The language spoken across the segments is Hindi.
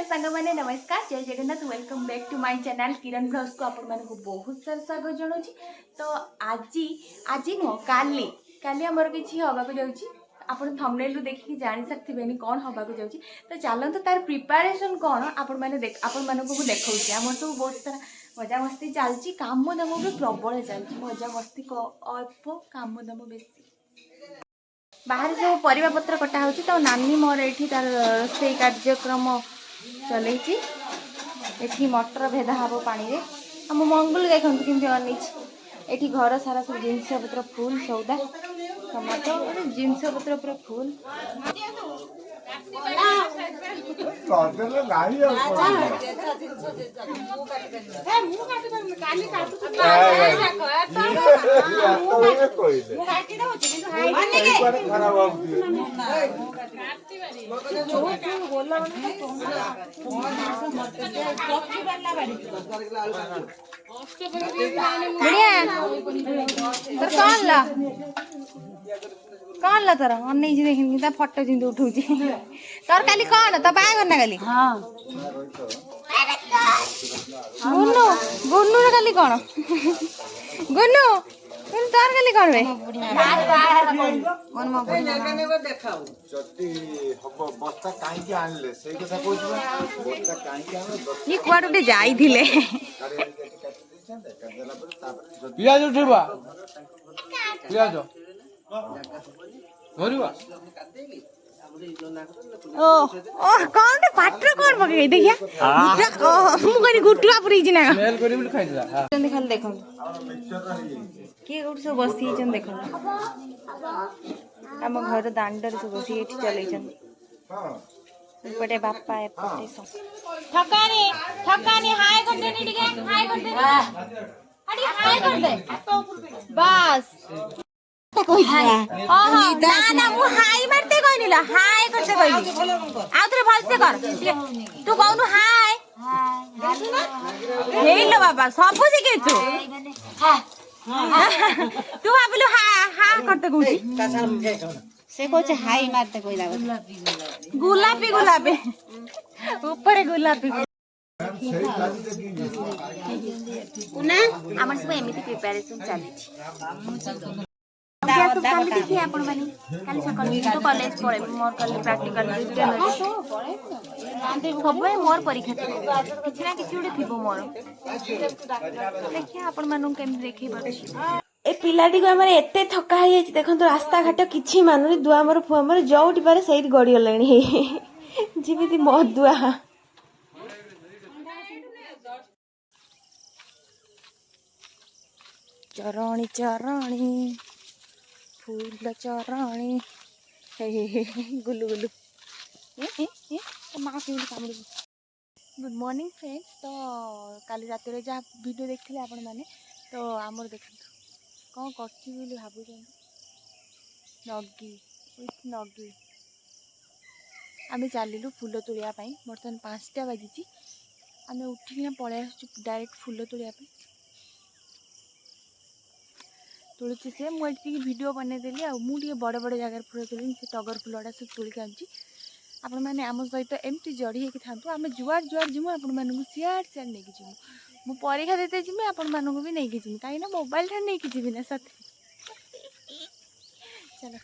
सांग मैंने नमस्कार जय Jagannath welcome back to my channel Kiran vlogs को आपण मानक बहुत सारा स्वागत जनाऊँ। तो आज आज नुह काली काली आमर किसी हवाक जाऊँगी आपण थंबनेल देखिए जानी सकते कौन हवाक जाऊँगी। तो चलते तार प्रिपरेशन कौन आपण मैंने आपण मानक देखा आम सब बहुत सारा मजा मस्ती चलती काम दाम भी प्रबल चलती मजा मस्ती अल्प काम दाम बेसी बाहर सब परिबा पत्र कटा होची। तो नानी मोर एठी तार रोषेई कार्यक्रम चलैची एठी मटर भेदा हबो पानी रे हम मंगल देखंतु केमति अनैची एठी घर सारा सब जिनस पत्र फूल सौदा टमाटो जिनस पत्र पूरा फूल कौन ला तोर अनै देखी फटो जिंद उठू तोर काली कौन तो बाग ना काली गुन्नू गुन्नू काली कौन गुन्नू तोर काली कौन रे ये कुआड उठे जाई थिले पियाज उठेबा पियाज धरिबा ओ ओ कौन ते पात्र कौन पके देखिया ओ मु कनी गुटुआ पुरी जिना मेल करी बिल खाइ दिला जंदी खाली देखो के गुट सब बसी जन देखो हम घर दांडर सब बसी एठी चलै छन पटे बापा एपटे सब थकानी हाय कर दे नी के हाय कर दे अड़ी हाय कर दे बस ना ना मु हाय मारते कहनिला हाय करते कहली आउतरे भलसे कर तू कहनु हाय हेलो बाबा सब सिखेछु तू भाबिलु हा हा करते कहू से कोचे हाय मारते कहला गुलाबी गुलाबी ऊपर गुलाबी उना हमर सब एमिति प्रिपरेशन चली काली देखिए आपण माने काली सकाळ तो कॉलेज पळे मोर काली प्रैक्टिकल सब मोर परीक्षा किछि ना किछि उडे थिबो मोर देखिए आपण मानु केम देखि परछि ए पिलाटी को हमरे एते थका है देखंतु रास्ता घाट किछि मानुनी दुआ मोर फुआ मोर जोउटी पारे सही गडी गलेनी जिमिति मो दुआ चरणी चरणी फूल चरणी हे गुलु गुलु माँ के कामुड़ी। Good morning friends. तो काली रात रे जहाँ वीडियो देखते आपण मैंने तो आमर देखु कौन कर भावुँ नगी विथ नगी आम चलू फूल तोड़ापी बर्तमान 5टा बाजी आम उठिना पलि आसु डायरेक्ट फूल तोड़ापी तुलसी से मुझे वीडियो बनईदेली आगे बड़ बड़ जगार फूल तोड़ी से टगर फूलटा सब तोड़िक आनी आपण मैंने आम सहित एमती जड़ी होगी था आम जुआड़ जुआड़ जीमु आपण मानू सियाड़ सियाड़ नहीं जीमु मु परीक्षा देते जीमि आपण मानू भी नहीं जीमि कहीं मोबाइल ठार नहीं जीवि ना साथ चलो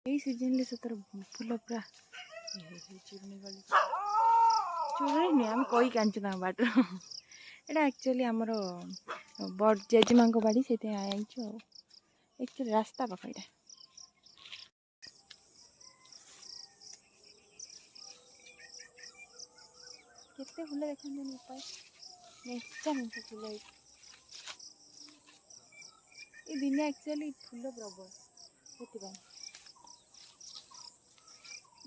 यही सीजन सतर फूल पूरा चुड़ी नुहे आम कई कांचु बाट यहाँ एक्चुअली आमर बड़ जेजेमा बाड़ी से आईचु एक्चुअली रास्ता पाख यहाँ केते फूल देखते मेचा मेचा फूल ये दिन एक्चुअली फूल प्रबल से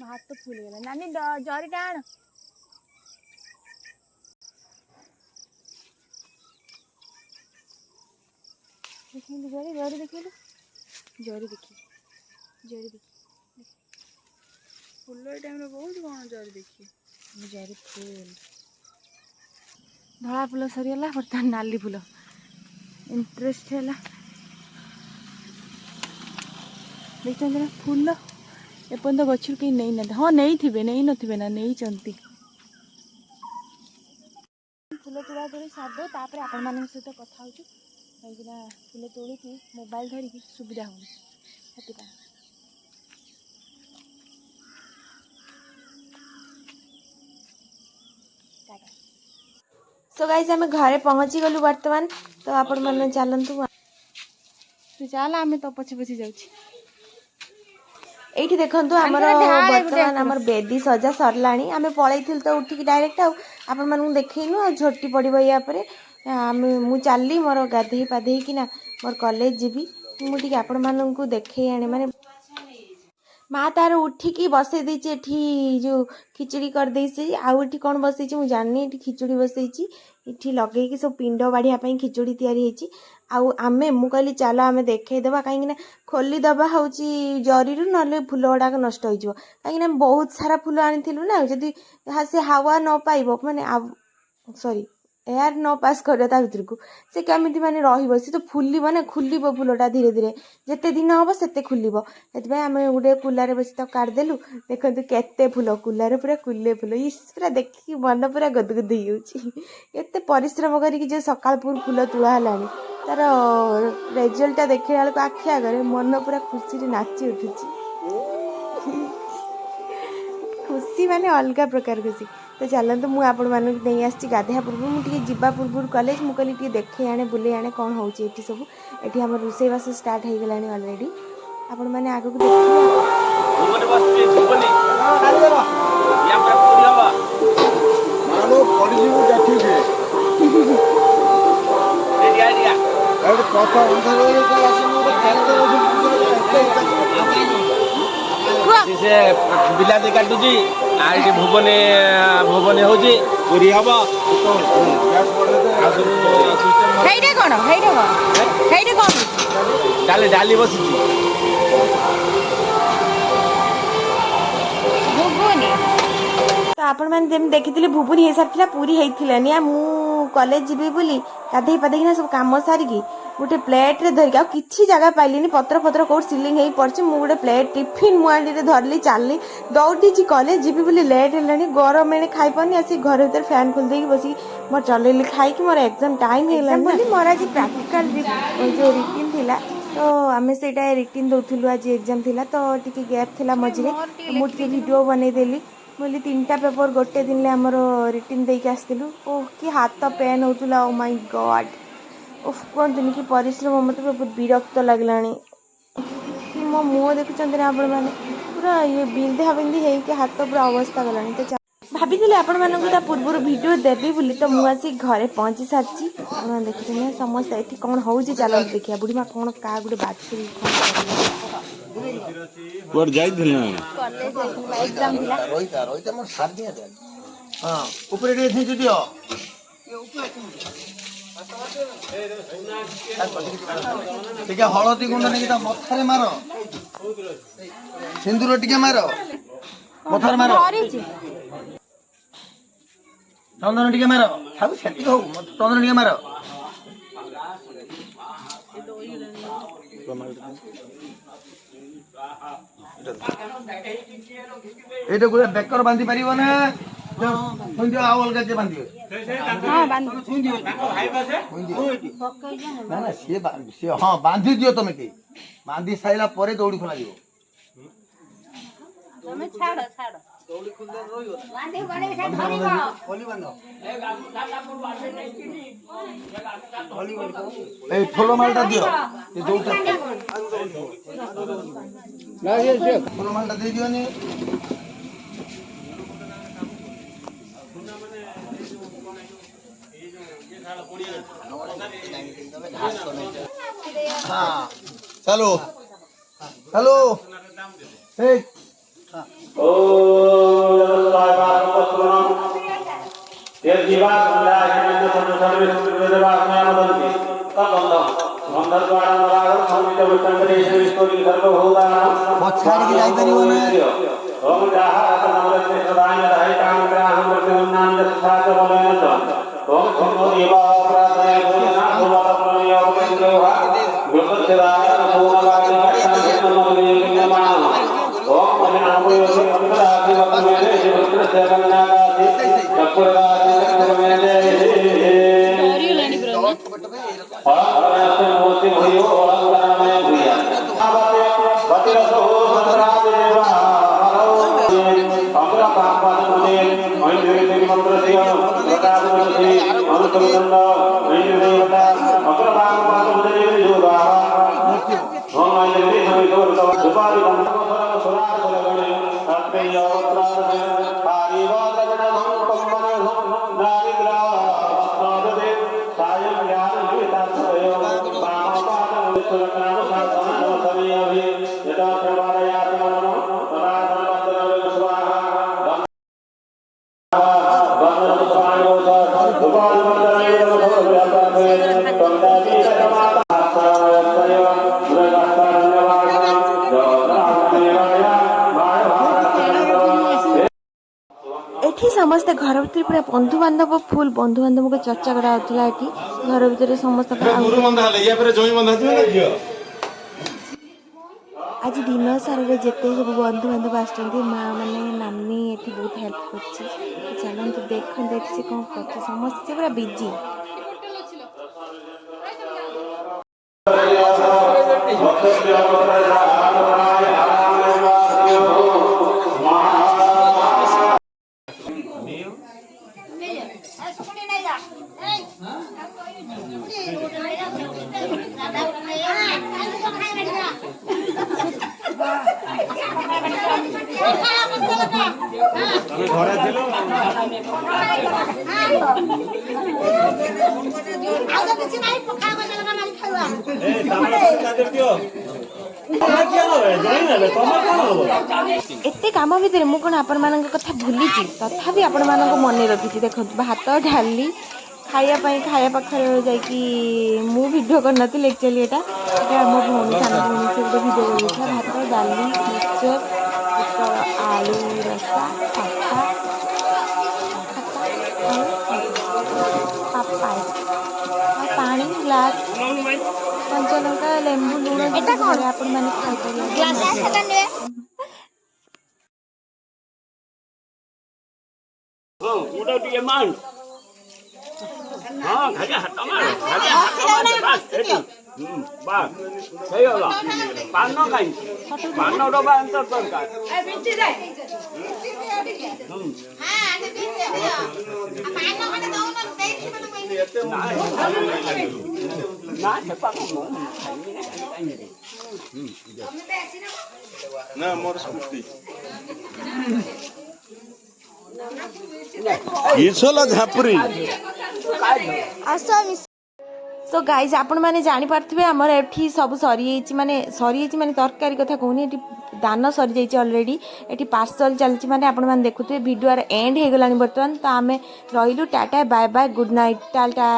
हाथ तो फूल गला नानी जरी टाण देखिए जरी जरी देखिए जरी देखिए जरी देखिए फूल टाइम बहुत कौन जरी देखिए जरी फूल धला फूल सरीगला बर्तमान नाली फूल इंटरेस्ट है देखते फूल एपर्तंत गचर कहीं नहीं ना हाँ नहीं थे नहीं नथिबे ना नहीं चंती तोड़ा तोड़ी सारद तापर आपण मान सहित कथा हो कहीं फुल तोड़िकी मोबाइल धरिकी सुविधा हो सो गाइस आम घरे पहुँची गलु वर्तमान तो आपण मैंने चलतु तू चल आम तो पछे पछे जाऊँ एठी देखंतु हमर वर्तमान हमर बेदी सजा सरलाणी आमे पळैथिल तो उठिक डायरेक्ट आपण मानू देखैनु आ झोटी पड़िबो या परे आमे मु चालली मोर गाधेई पाधेई कि ना मोर कॉलेज जीबी मु ठीक आपण मानू देखै आने माने माँ तार उठिकी बसई देछि एठी जो खिचड़ी कर देछि आउ एठी कोन बसैछि मु जाननी एठी खिचड़ी बसैछि एठी लगेकी सब पिंड बाढ़िया पई खिचड़ी तयारी हेछि आउ आमे मु कहली चलो आमे देखै देबा काहे ना खोली दबा होछि जरीरु नले फूल गुड़ाक नष्ट हो जिवो काहे ना बहुत सारा फूल आनिथिलु ना जदी से हवा न पाइबो माने सॉरी एयर न पास कर ता भीतर को से केमिति माने रहिबो से तो फुलिबो ना खुलिबो फूलटा धीरे धीरे जेते दिन हबो सेते खुलिबो एतबे आमे गुडे कुलारे बसी तो काट देलु देखंतु केते फूल कुलारे पूरा कुले फूल इस पूरा देखि मन पूरा गदगद हो जाउछि एते परिश्रम करी जे सकाळपुर फूल तुला हलानी तार रिजल्ट देखै हाल को आखि आगरे मन पूरा खुशी रे नाची उठुछि खुशी माने अलग प्रकार खुशी तो चलते मुझे आपण मानक नहीं आसी गाधेया पूर्व मुझे जीवा पूर्व कॉलेज मुझे कहली देखे आने बुले आने कौन हो सब ये आम रोसईवास स्टार्ट हो गला अलरेडी आपण मैंने आगे से बिलाती काटुची आगे भुवने भुवने होची पूरी हबो हेइडे कोन डाली डाली बसिची भुवनी तो आपण मैंने जेम देखिथिले भुवनी हे सारथिला पूरी हेइथिलानी आ मु कॉलेज जीबी बोली गाधेई पाधेई सब काम सारिकी गोटे प्लेट रे धरिक किसी जगह पाइलिनी पत्र पत्र कौट सिलिंग हो पड़ी मुझे गोटे प्लेट टिफिन मुआंडी रे धरली चलनी दौड़ी कॉलेज जीवी बोली लेट है गरम एने खाई पानी आसी घर भर फैन खोल दे बस मोर चलैली खाई मोर एग्जाम टाइम है मोर आज प्रैक्टिकल जो रिटिन थिला तो आम से रिटिन दौलु आज एग्जाम थिला तो टी गैप थिला मझे मुझे वीडियो बनईदेली बोली 3टा पेपर गोटे दिन में आमर रिटिन देके आसलु ओह कि हाथ पेन होता ओ माय गॉड उफ कहतुनि कि परिश्रम मत बहुत विरक्त लगलानी मो मुँह देखुं आपण मैंने पूरा ये बिंधा बिंधी है हाथ पूरा अवस्था गलानी तो भाभी आपण मानक पूर्व वीडियो देवी बोली तो मुझे घरे पहुँची सारी देखते समस्त ये कौन हो चलो देखिए बुढ़ी माँ कौन क्या गोटे बाछी टिके हलदी गुंड नहीं मथारे मार सिंदूर टिके मार मथारे मार चंदन टिके मार खाऊ सेति हो चंदन टिके मार एटा गुडे बेकर बांधी परिबो ना सुंदियो आवल के बांधियो हां बांध ना ना से हां बांधी दियो तमे के बांधी साइला परे दौड़ी खोला दियो तमे छाड़ दौड़ी खुंदे रोइयो बांधी बने से धरिबो खोली बांधो ए फलो मालटा दियो ये दौटा ना ये फलो मालटा दे दियो ने हाँ चलो हेलो हे ओम एठी समस्ते घर भीतर पूरा बंधु बांधव फुल बंधु बांधव को चर्चा कराउथला एठी घर भीतर समस्त आज दिन सारे जिते सब बंधु बांधव आसुँच माँ मैंने नानी एठी बहुत हेल्प कर चलते देख देख से कौन कर समस्त पूरा बिजी एते काम भितर मु कौन आपण मान कथा भूली तथापि आपण मान मन रखी देखो भात डाली खाया पाखे जाकि मु भिडियो करनी एक्चुअली यहाँ आम भौणी सान भौणी से गोटे भिडियो कर भात डाली मिक्सचर आलू रसा खटा पानी ग्लास कंचा लंका लेंबू लुण घरे आपण मैंने खाई ना मोर स्कूटी झापुरी सो गाइज आपण मैंने जानी पार्थिबे हमर एठी सब सरी माने तरकारी कथा कहूनी एठी दान सरी जाइए ऑलरेडी एठी पार्सल चलची माने आपण मैंने देखुथे वीडियो एंड हो गलानी बर्तमान तो आमे रहिलु tata bye bye good night Tata.